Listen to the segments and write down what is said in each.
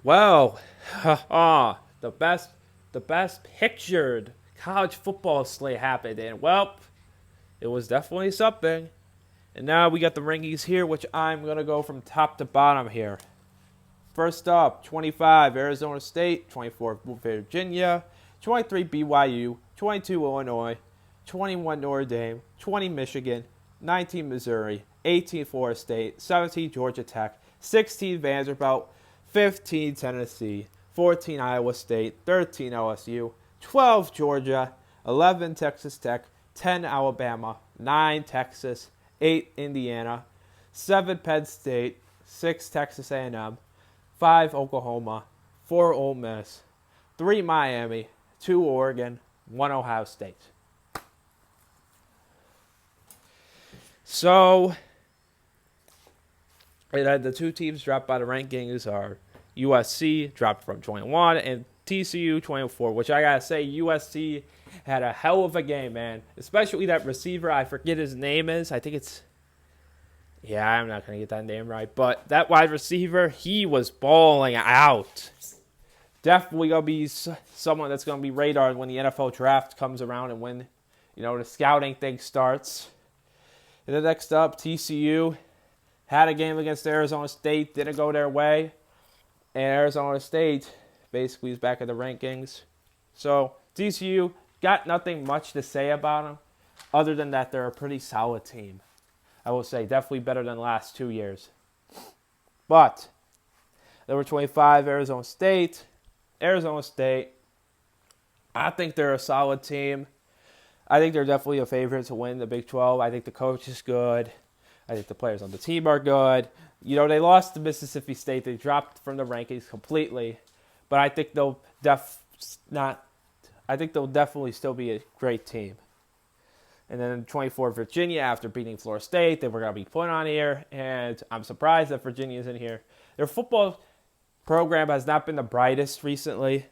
Well, the best pictured college football slate happened, and well, it was definitely something. And now we got the rankings here, which I'm gonna go from top to bottom here. First up, 25 Arizona State, 24 Virginia, 23 BYU, 22 Illinois, 21 Notre Dame, 20 Michigan, 19 Missouri, 18 Florida State, 17 Georgia Tech, 16 Vanderbilt, 15 Tennessee, 14 Iowa State, 13 LSU, 12 Georgia, 11 Texas Tech, 10 Alabama, 9 Texas, 8 Indiana, 7 Penn State, 6 Texas A&M, 5 Oklahoma, 4 Ole Miss, 3 Miami, 2 Oregon, 1 Ohio State. So, the two teams dropped by the rankings are USC dropped from 21 and TCU 24, which I gotta say USC had a hell of a game, man. Especially that receiver, I forget his name is. I think it's I'm not gonna get that name right, but that wide receiver, he was balling out. Definitely gonna be someone that's gonna be radared when the NFL draft comes around and when the scouting thing starts. And then next up, TCU had a game against Arizona State, didn't go their way, and Arizona State basically is back in the rankings. So TCU got nothing much to say about them, other than that they're a pretty solid team. I will say definitely better than the last 2 years. But number 25, Arizona State. Arizona State, I think they're a solid team. I think they're definitely a favorite to win the Big 12. I think the coach is good. I think the players on the team are good. They lost to Mississippi State. They dropped from the rankings completely. But I think they'll definitely still be a great team. And then 24 Virginia, after beating Florida State, they were going to be put on here. And I'm surprised that Virginia's in here. Their football program has not been the brightest recently.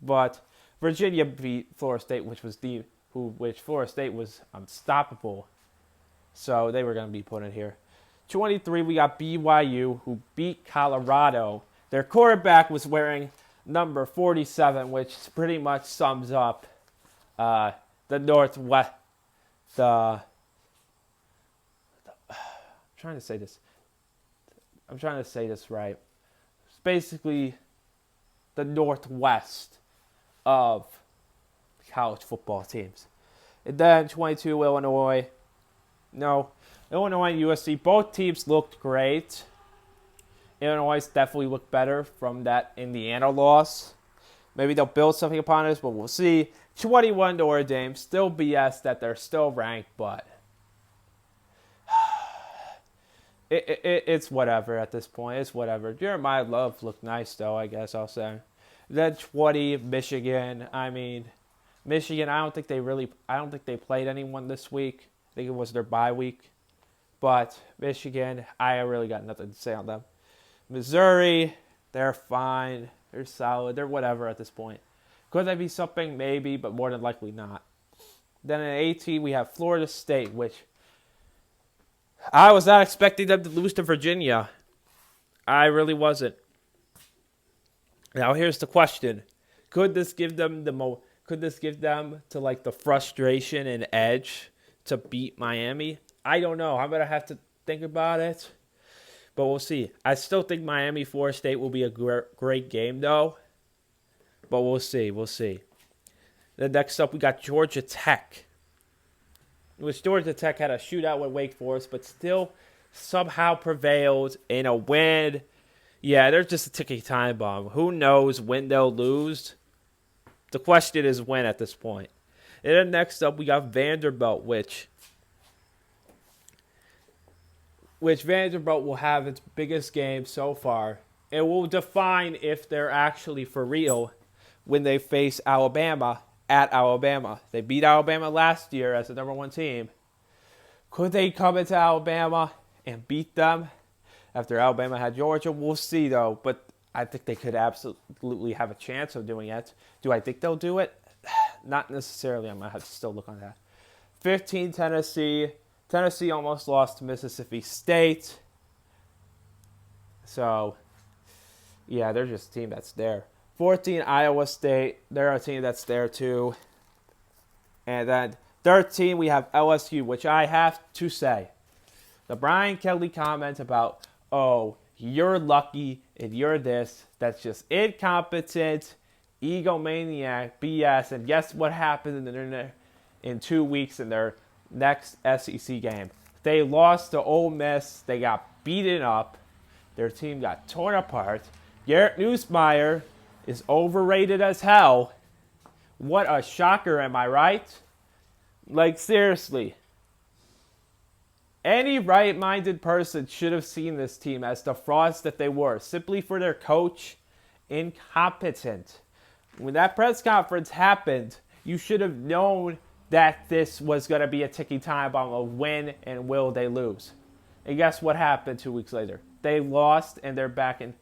But Virginia beat Florida State, which Florida State was unstoppable. So they were going to be put in here. 23, we got BYU, who beat Colorado. Their quarterback was wearing number 47, which pretty much sums up the Northwest. I'm trying to say this. I'm trying to say this right. It's basically the Northwest of college football teams. And then 22, Illinois. No, Illinois and USC, both teams looked great. Illinois definitely looked better from that Indiana loss. Maybe they'll build something upon us, but we'll see. 21 Notre Dame, still BS that they're still ranked, but it's whatever at this point. It's whatever. Jeremiah Love looked nice, though, I guess I'll say. Then 20, Michigan. Michigan, I don't think they played anyone this week. I think it was their bye week. But Michigan, I really got nothing to say on them. Missouri, they're fine. They're solid. They're whatever at this point. Could they be something? Maybe, but more than likely not. Then in 18, we have Florida State, which I was not expecting them to lose to Virginia. I really wasn't. Now here's the question: Could this give them to like the frustration and edge to beat Miami? I don't know. I'm gonna have to think about it, but we'll see. I still think Miami Florida State will be a great game though, but we'll see. We'll see. Then next up, we got Georgia Tech, which Georgia Tech had a shootout with Wake Forest, but still somehow prevailed in a win. Yeah, they're just a ticking time bomb. Who knows when they'll lose? The question is when at this point. And then next up, we got Vanderbilt, which Vanderbilt will have its biggest game so far. It will define if they're actually for real when they face Alabama at Alabama. They beat Alabama last year as the number one team. Could they come into Alabama and beat them after Alabama had Georgia? We'll see, though. But I think they could absolutely have a chance of doing it. Do I think they'll do it? Not necessarily. I'm going to have to still look on that. 15, Tennessee. Tennessee almost lost to Mississippi State. So, Yeah, they're just a team that's there. 14, Iowa State. They're a team that's there too. And then 13, we have LSU, which I have to say. The Brian Kelly comment about, oh, you're lucky and you're this, that's just incompetent, egomaniac, BS. And guess what happened in 2 weeks in their next SEC game? They lost to Ole Miss. They got beaten up. Their team got torn apart. Garrett Nussmeier is overrated as hell. What a shocker, am I right? Like, seriously. Any right-minded person should have seen this team as the frauds that they were, simply for their coach, incompetent. When that press conference happened, you should have known that this was going to be a ticking time bomb of win and will they lose. And guess what happened 2 weeks later? They lost and they're back in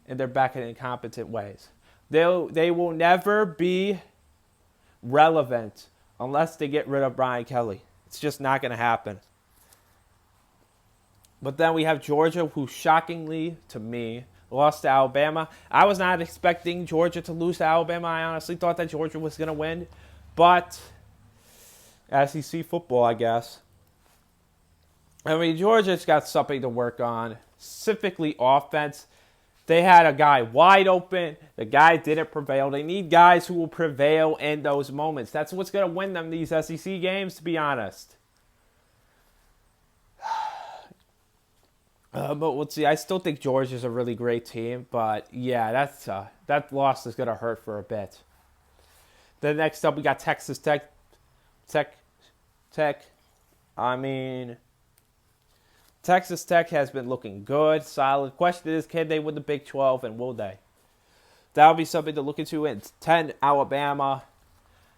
incompetent ways. They will never be relevant unless they get rid of Brian Kelly. It's just not going to happen. But then we have Georgia, who shockingly, to me, lost to Alabama. I was not expecting Georgia to lose to Alabama. I honestly thought that Georgia was going to win. But SEC football, I guess. I mean, Georgia's got something to work on, specifically offense. They had a guy wide open. The guy didn't prevail. They need guys who will prevail in those moments. That's what's going to win them these SEC games, to be honest. But we'll see. I still think Georgia's a really great team. But, yeah, that loss is going to hurt for a bit. Then next up, we got Texas Tech. Texas Tech has been looking good, solid. Question is, can they win the Big 12, and will they? That'll be something to look into. And 10, Alabama.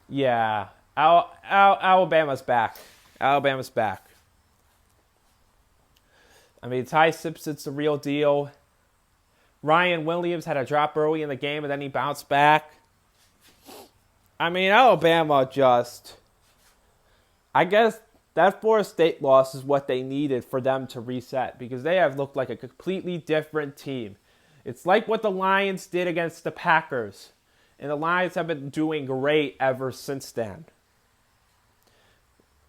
Yeah, Alabama's back. Alabama's back. I mean, Ty Simpson's the real deal. Ryan Williams had a drop early in the game, and then he bounced back. I mean, Alabama just... I guess that Florida State loss is what they needed for them to reset, because they have looked like a completely different team. It's like what the Lions did against the Packers, and the Lions have been doing great ever since then.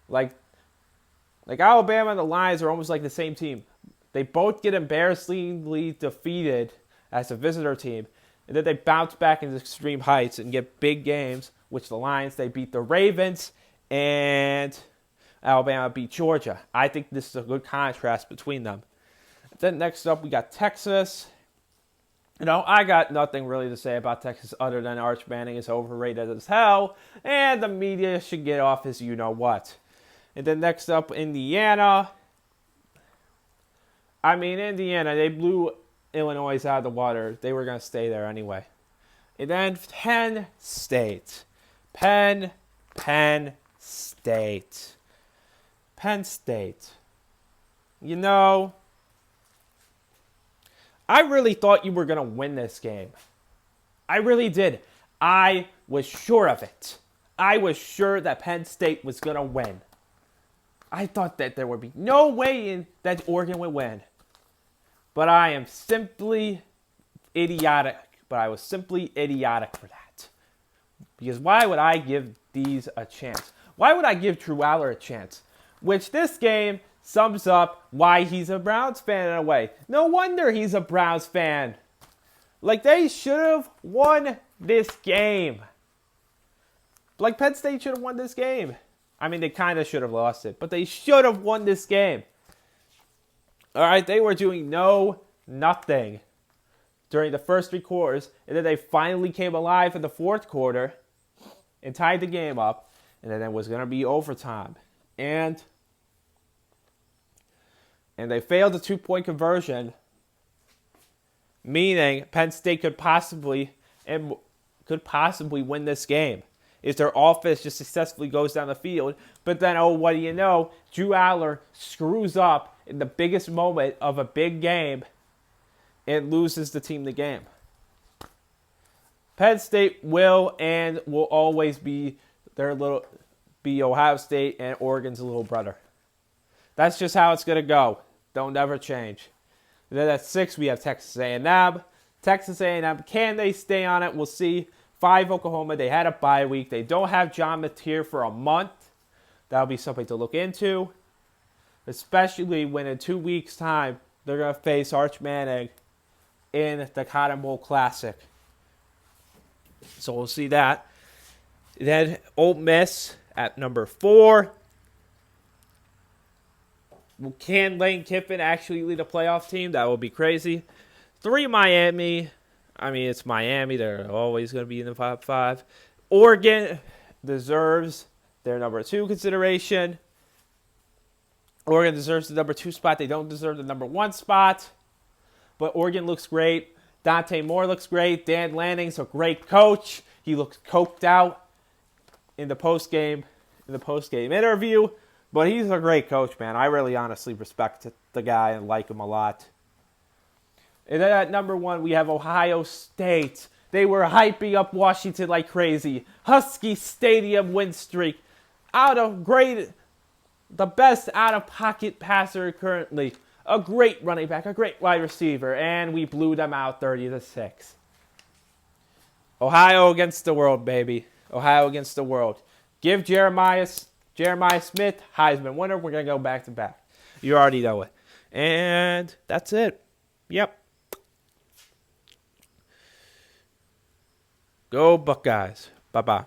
Like Alabama and the Lions are almost like the same team. They both get embarrassingly defeated as a visitor team, and then they bounce back into extreme heights and get big games, which the Lions, they beat the Ravens, and Alabama beat Georgia. I think this is a good contrast between them. Then next up, we got Texas. I got nothing really to say about Texas other than Arch Manning is overrated as hell, and the media should get off his you-know-what. And then next up, Indiana. I mean, Indiana, they blew Illinois out of the water. They were going to stay there anyway. And then Penn State. Penn State. Penn State. I really thought you were going to win this game. I really did. I was sure of it. I was sure that Penn State was going to win. I thought that there would be no way in that Oregon would win. But I am simply idiotic. But I was simply idiotic for that. Because why would I give these a chance? Why would I give Drew Aller a chance? Which this game sums up why he's a Browns fan in a way. No wonder he's a Browns fan. Like, they should have won this game. Like, Penn State should have won this game. I mean, they kind of should have lost it, but they should have won this game. All right, they were doing nothing during the first 3 quarters, and then they finally came alive in the fourth quarter and tied the game up, and then it was going to be overtime. And they failed the 2-point conversion, meaning Penn State could possibly win this game if their offense just successfully goes down the field. But then, what do you know? Drew Aller screws up in the biggest moment of a big game and loses the team the game. Penn State will always be Ohio State and Oregon's little brother. That's just how it's going to go. Don't ever change. And then at 6, we have Texas A&M. Texas A&M, can they stay on it? We'll see. 5 Oklahoma, they had a bye week. They don't have John Mateer for a month. That'll be something to look into, especially when in 2 weeks' time they're going to face Arch Manning in the Cotton Bowl Classic. So we'll see that. Then Ole Miss at number 4. Can Lane Kiffin actually lead a playoff team? That would be crazy. 3 Miami. I mean, it's Miami. They're always going to be in the top 5. Oregon deserves their number 2 consideration. Oregon deserves the number 2 spot. They don't deserve the number 1 spot. But Oregon looks great. Dante Moore looks great. Dan Lanning's a great coach. He looks coked out in the post-game interview. But he's a great coach, man. I really honestly respect the guy and like him a lot. And then at number 1, we have Ohio State. They were hyping up Washington like crazy. Husky Stadium win streak. The best out-of-pocket passer currently. A great running back, a great wide receiver. And we blew them out 30-6. Ohio against the world, baby. Ohio against the world. Give Jeremiah Smith, Heisman winner. We're going to go back-to-back. You already know it. And that's it. Yep. Go Buckeyes. Bye-bye.